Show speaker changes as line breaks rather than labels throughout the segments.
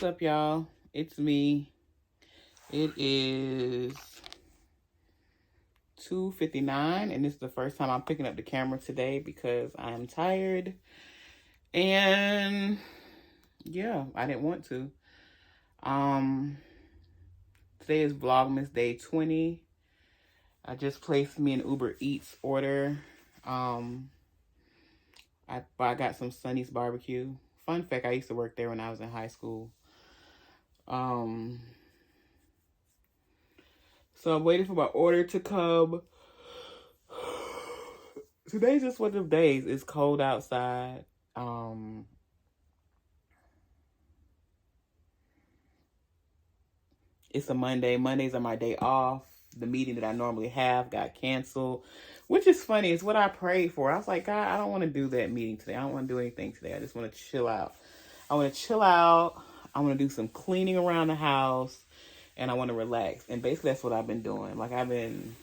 What's up, y'all? It's me. It is 2:59, and this is the first time I'm picking up the camera today because I'm tired. And yeah, I didn't want to. Today is Vlogmas day 20. I just placed me an Uber Eats order. I got some Sonny's barbecue. Fun fact, I used to work there when I was in high school. So I'm waiting for my order to come. Today's just one of them days. It's cold outside. It's a Monday. Mondays are my day off. The meeting that I normally have got canceled, which is funny. It's what I prayed for. I was like, God, I don't want to do that meeting today. I don't want to do anything today. I just want to chill out. I want to chill out. I want to do some cleaning around the house, and I want to relax. And basically, that's what I've been doing. Like, I've been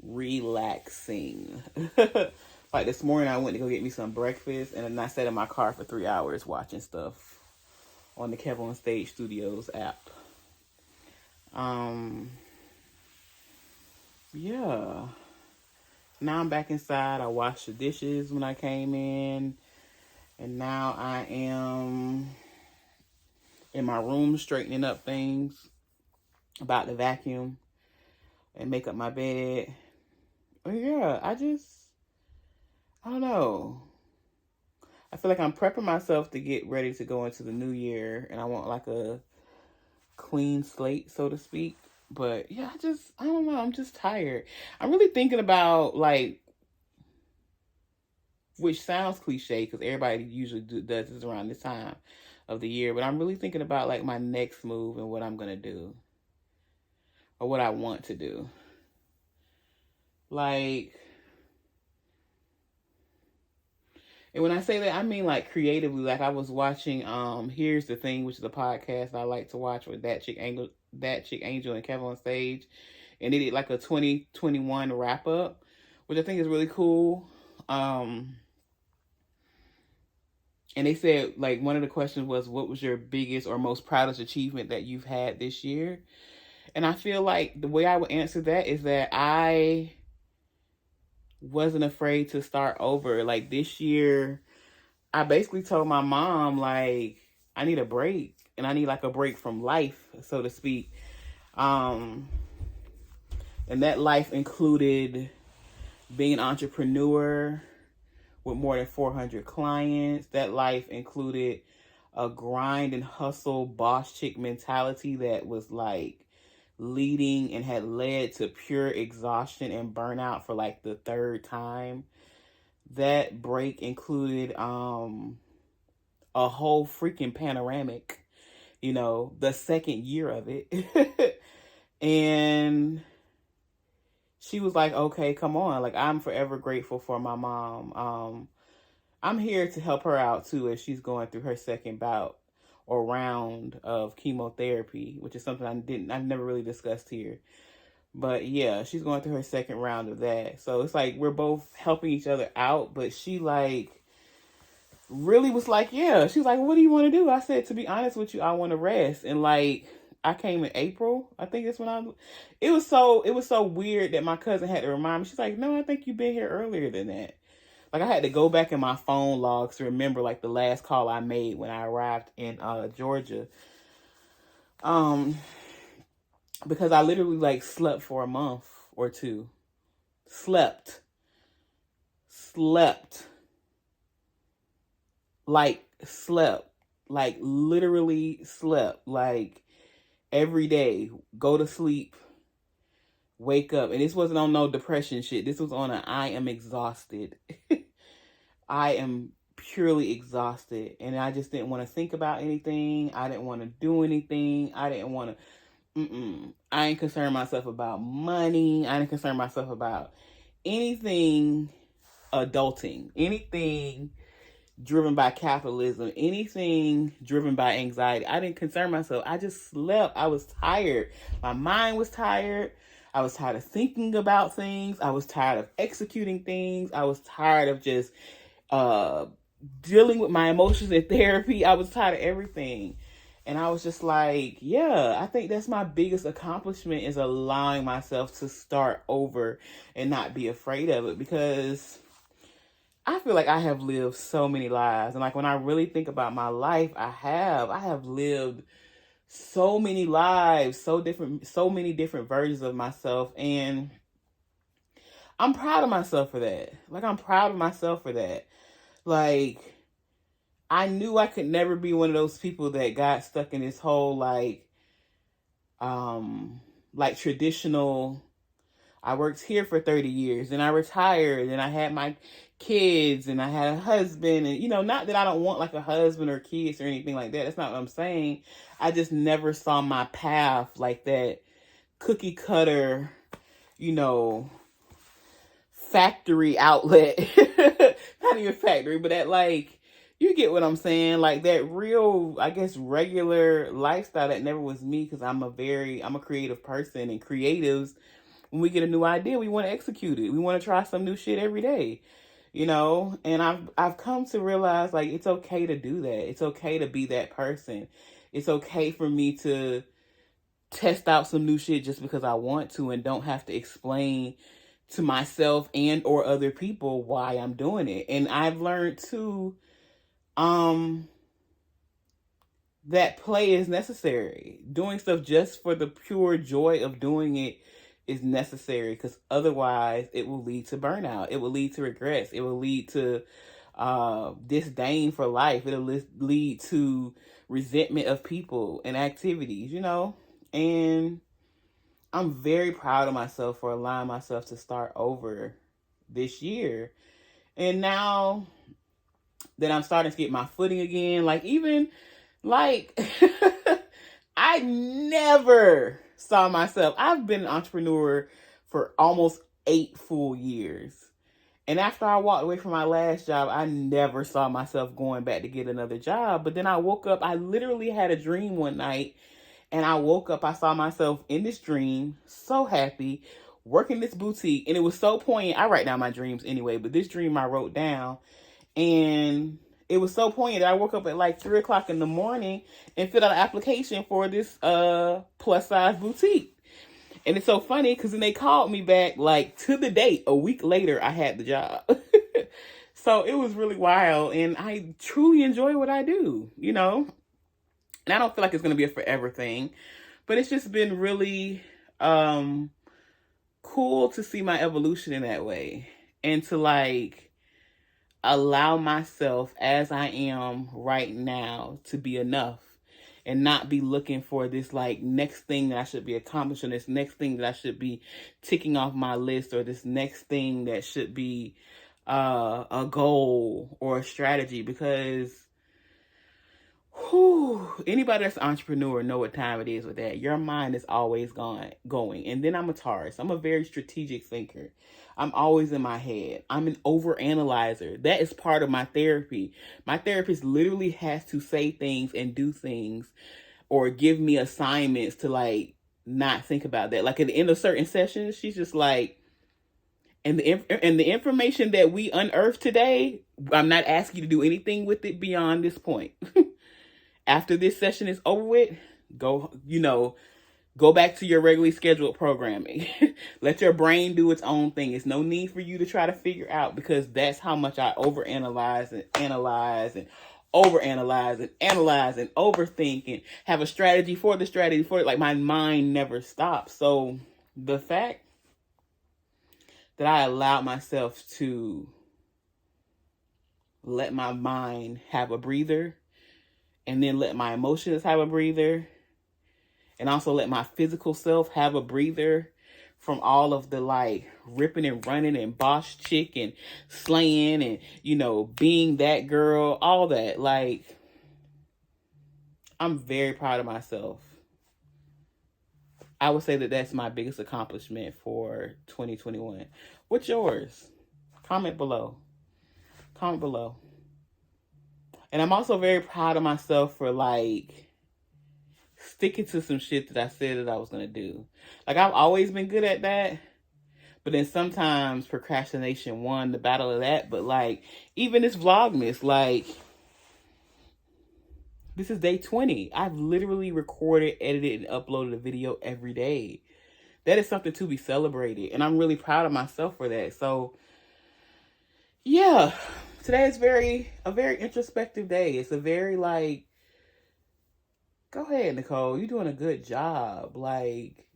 relaxing. Like this morning, I went to go get me some breakfast, and then I sat in my car for 3 hours watching stuff on the Kevin on Stage Studios app. Yeah. Now I'm back inside. I washed the dishes when I came in, and now I am in my room straightening up things, about to vacuum and make up my bed. But yeah, I don't know. I feel like I'm prepping myself to get ready to go into the new year, and I want like a clean slate, so to speak. But yeah, I don't know. I'm just tired. I'm really thinking about, like, which sounds cliche because everybody usually does this around this time of the year. But I'm really thinking about, like, my next move and what I'm going to do or what I want to do. Like, and when I say that, I mean, like, creatively. Like, I was watching Here's the Thing, which is a podcast I like to watch with That Chick Angel and Kevin on Stage. And they did like a 2021 wrap up, which I think is really cool. And they said, like, one of the questions was, what was your biggest or most proudest achievement that you've had this year? And I feel like the way I would answer that is that I wasn't afraid to start over. Like, this year, I basically told my mom, like, I need a break, and I need like a break from life, so to speak. And that life included being an entrepreneur with more than 400 clients. That life included a grind and hustle boss chick mentality that was like leading and had led to pure exhaustion and burnout for like the third time. That break included a whole freaking panoramic, the second year of it. And she was like, okay, come on. Like, I'm forever grateful for my mom. I'm here to help her out too as she's going through her second bout or round of chemotherapy, which is something I've never really discussed here. But yeah, she's going through her second round of that. So it's like we're both helping each other out, but she like really was like, yeah. She was like, what do you want to do? I said, to be honest with you, I want to rest. And like, I came in April. I think that's when it was so weird that my cousin had to remind me. She's like, no, I think you've been here earlier than that. Like, I had to go back in my phone logs to remember like the last call I made when I arrived in Georgia. Because I literally like slept for a month or two. Slept. Like, slept. Like, literally slept. Like, every day. Go to sleep. Wake up. And this wasn't on no depression shit. This was on I am exhausted. I am purely exhausted. And I just didn't want to think about anything. I didn't want to do anything. I didn't want to... I ain't concerned myself about money. I didn't concern myself about anything adulting. Anything driven by capitalism. Anything driven by anxiety. I didn't concern myself. I just slept. I was tired. My mind was tired. I was tired of thinking about things. I was tired of executing things. I was tired of just dealing with my emotions in therapy. I was tired of everything. And I was just like, yeah, I think that's my biggest accomplishment, is allowing myself to start over and not be afraid of it, because I feel like I have lived so many lives. And like when I really think about my life, I have lived so many lives, so many different versions of myself. And I'm proud of myself for that. Like, I'm proud of myself for that. Like, I knew I could never be one of those people that got stuck in this whole like traditional, I worked here for 30 years, and I retired, and I had my kids, and I had a husband, and not that I don't want like a husband or kids or anything like that. That's not what I'm saying. I just never saw my path like that cookie cutter, you know, factory outlet. Not even factory, but that, like, you get what I'm saying, like that real, I guess, regular lifestyle that never was me, because I'm a creative person, and creatives, when we get a new idea, we want to execute it. We want to try some new shit every day, and I've come to realize, like, it's okay to do that. It's okay to be that person. It's okay for me to test out some new shit just because I want to, and don't have to explain to myself and or other people why I'm doing it. And I've learned too, that play is necessary. Doing stuff just for the pure joy of doing it is necessary, because otherwise it will lead to burnout. It will lead to regrets. It will lead to disdain for life. It'll lead to resentment of people and activities, And I'm very proud of myself for allowing myself to start over this year. And now that I'm starting to get my footing again, like, even like I never saw myself. I've been an entrepreneur for almost 8 full years. And after I walked away from my last job, I never saw myself going back to get another job. But then I woke up, I literally had a dream one night. And I woke up, I saw myself in this dream, so happy, working this boutique. And it was so poignant. I write down my dreams anyway, but this dream I wrote down. And it was so poignant that I woke up at like 3 o'clock in the morning and filled out an application for this plus size boutique. And it's so funny because then they called me back, like, to the date, a week later, I had the job. So it was really wild. And I truly enjoy what I do, And I don't feel like it's going to be a forever thing. But it's just been really cool to see my evolution in that way. And to, like, allow myself as I am right now to be enough. And not be looking for this, like, next thing that I should be accomplishing, this next thing that I should be ticking off my list, or this next thing that should be a goal or a strategy. Because anybody that's an entrepreneur know what time it is with that. Your mind is always going. And then I'm a Taurus. I'm a very strategic thinker. I'm always in my head. I'm an overanalyzer. That is part of my therapy. My therapist literally has to say things and do things or give me assignments to, like, not think about that. Like, at the end of certain sessions, she's just like, and the information that we unearthed today, I'm not asking you to do anything with it beyond this point. After this session is over with, go back to your regularly scheduled programming. Let your brain do its own thing. It's no need for you to try to figure out, because that's how much I overanalyze and analyze and overanalyze and analyze and overthink and have a strategy for the strategy for it. Like, my mind never stops. So the fact that I allowed myself to let my mind have a breather, and then let my emotions have a breather, and also let my physical self have a breather from all of the, like, ripping and running and boss chick and slaying and, being that girl, all that. Like, I'm very proud of myself. I would say that that's my biggest accomplishment for 2021. What's yours? Comment below. Comment below. And I'm also very proud of myself for, like, sticking to some shit that I said that I was going to do. Like, I've always been good at that. But then sometimes procrastination won the battle of that. But, like, even this Vlogmas, like, This is day 20. I've literally recorded, edited, and uploaded a video every day. That is something to be celebrated. And I'm really proud of myself for that. So, yeah. Today is a very introspective day. It's a very, like, go ahead, Nicole. You're doing a good job. Like,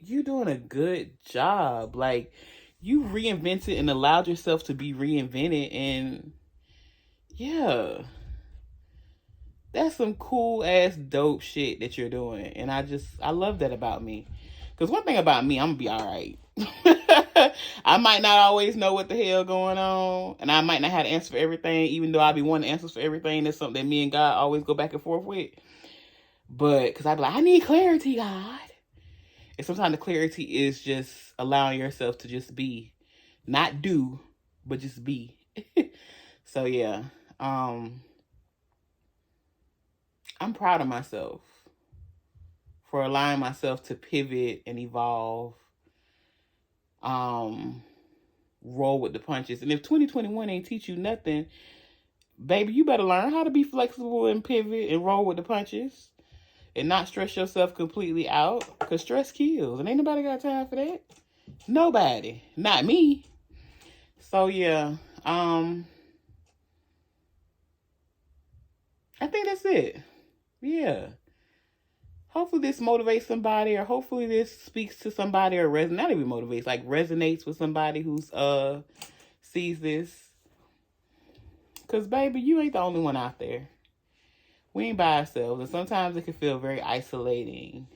you're doing a good job. Like, you reinvented and allowed yourself to be reinvented. And, yeah. That's some cool ass dope shit that you're doing. And I love that about me. Because one thing about me, I'm going to be all right. I might not always know what the hell going on. And I might not have the answer for everything, even though I be wanting answers for everything. That's something that me and God always go back and forth with. But, because I be like, I need clarity, God. And sometimes the clarity is just allowing yourself to just be. Not do, but just be. So, yeah. I'm proud of myself for allowing myself to pivot and evolve, roll with the punches. And if 2021 ain't teach you nothing, baby, you better learn how to be flexible and pivot and roll with the punches and not stress yourself completely out, because stress kills and ain't nobody got time for that. Nobody. Not me. So, yeah. I think that's it. Yeah. Hopefully this motivates somebody, or hopefully this speaks to somebody, or not even motivates, like resonates with somebody who's sees this. Cause baby, you ain't the only one out there. We ain't by ourselves, and sometimes it can feel very isolating.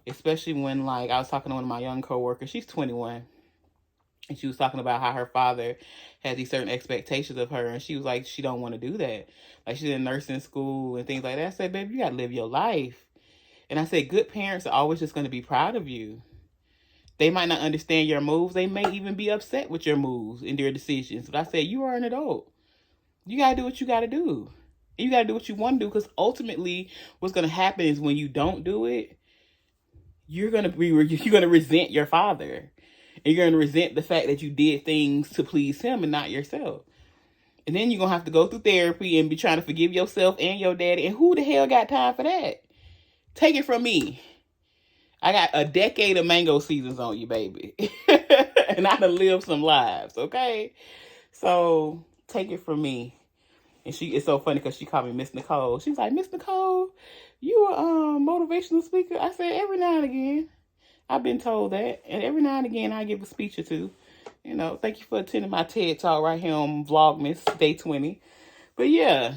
Especially when, like, I was talking to one of my young coworkers. She's 21. And she was talking about how her father has these certain expectations of her. And she was like, she don't want to do that. Like, she's in nursing school and things like that. I said, baby, you got to live your life. And I said, good parents are always just going to be proud of you. They might not understand your moves. They may even be upset with your moves and their decisions. But I said, you are an adult. You got to do what you got to do. And you got to do what you want to do. Because ultimately, what's going to happen is when you don't do it, you're going to resent your father. And you're going to resent the fact that you did things to please him and not yourself. And then you're going to have to go through therapy and be trying to forgive yourself and your daddy. And who the hell got time for that? Take it from me. I got a decade of mango seasons on you, baby. And I done lived some lives, okay? So take it from me. And it's so funny because she called me Miss Nicole. She's like, Miss Nicole, you a motivational speaker? I said, every now and again. I've been told that. And every now and again, I give a speech or two. You know, thank you for attending my TED Talk right here on Vlogmas, day 20. But yeah,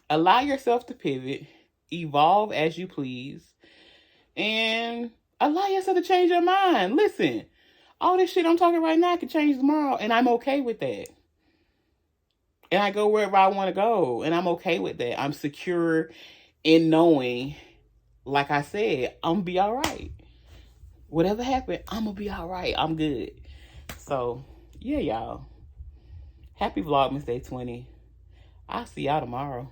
allow yourself to pivot, evolve as you please, and allow yourself to change your mind. Listen, all this shit I'm talking right now can change tomorrow, and I'm okay with that. And I go wherever I want to go, and I'm okay with that. I'm secure in knowing, like I said, I'm going to be all right. Whatever happened, I'm going to be all right. I'm good. So, yeah, y'all. Happy Vlogmas Day 20. I'll see y'all tomorrow.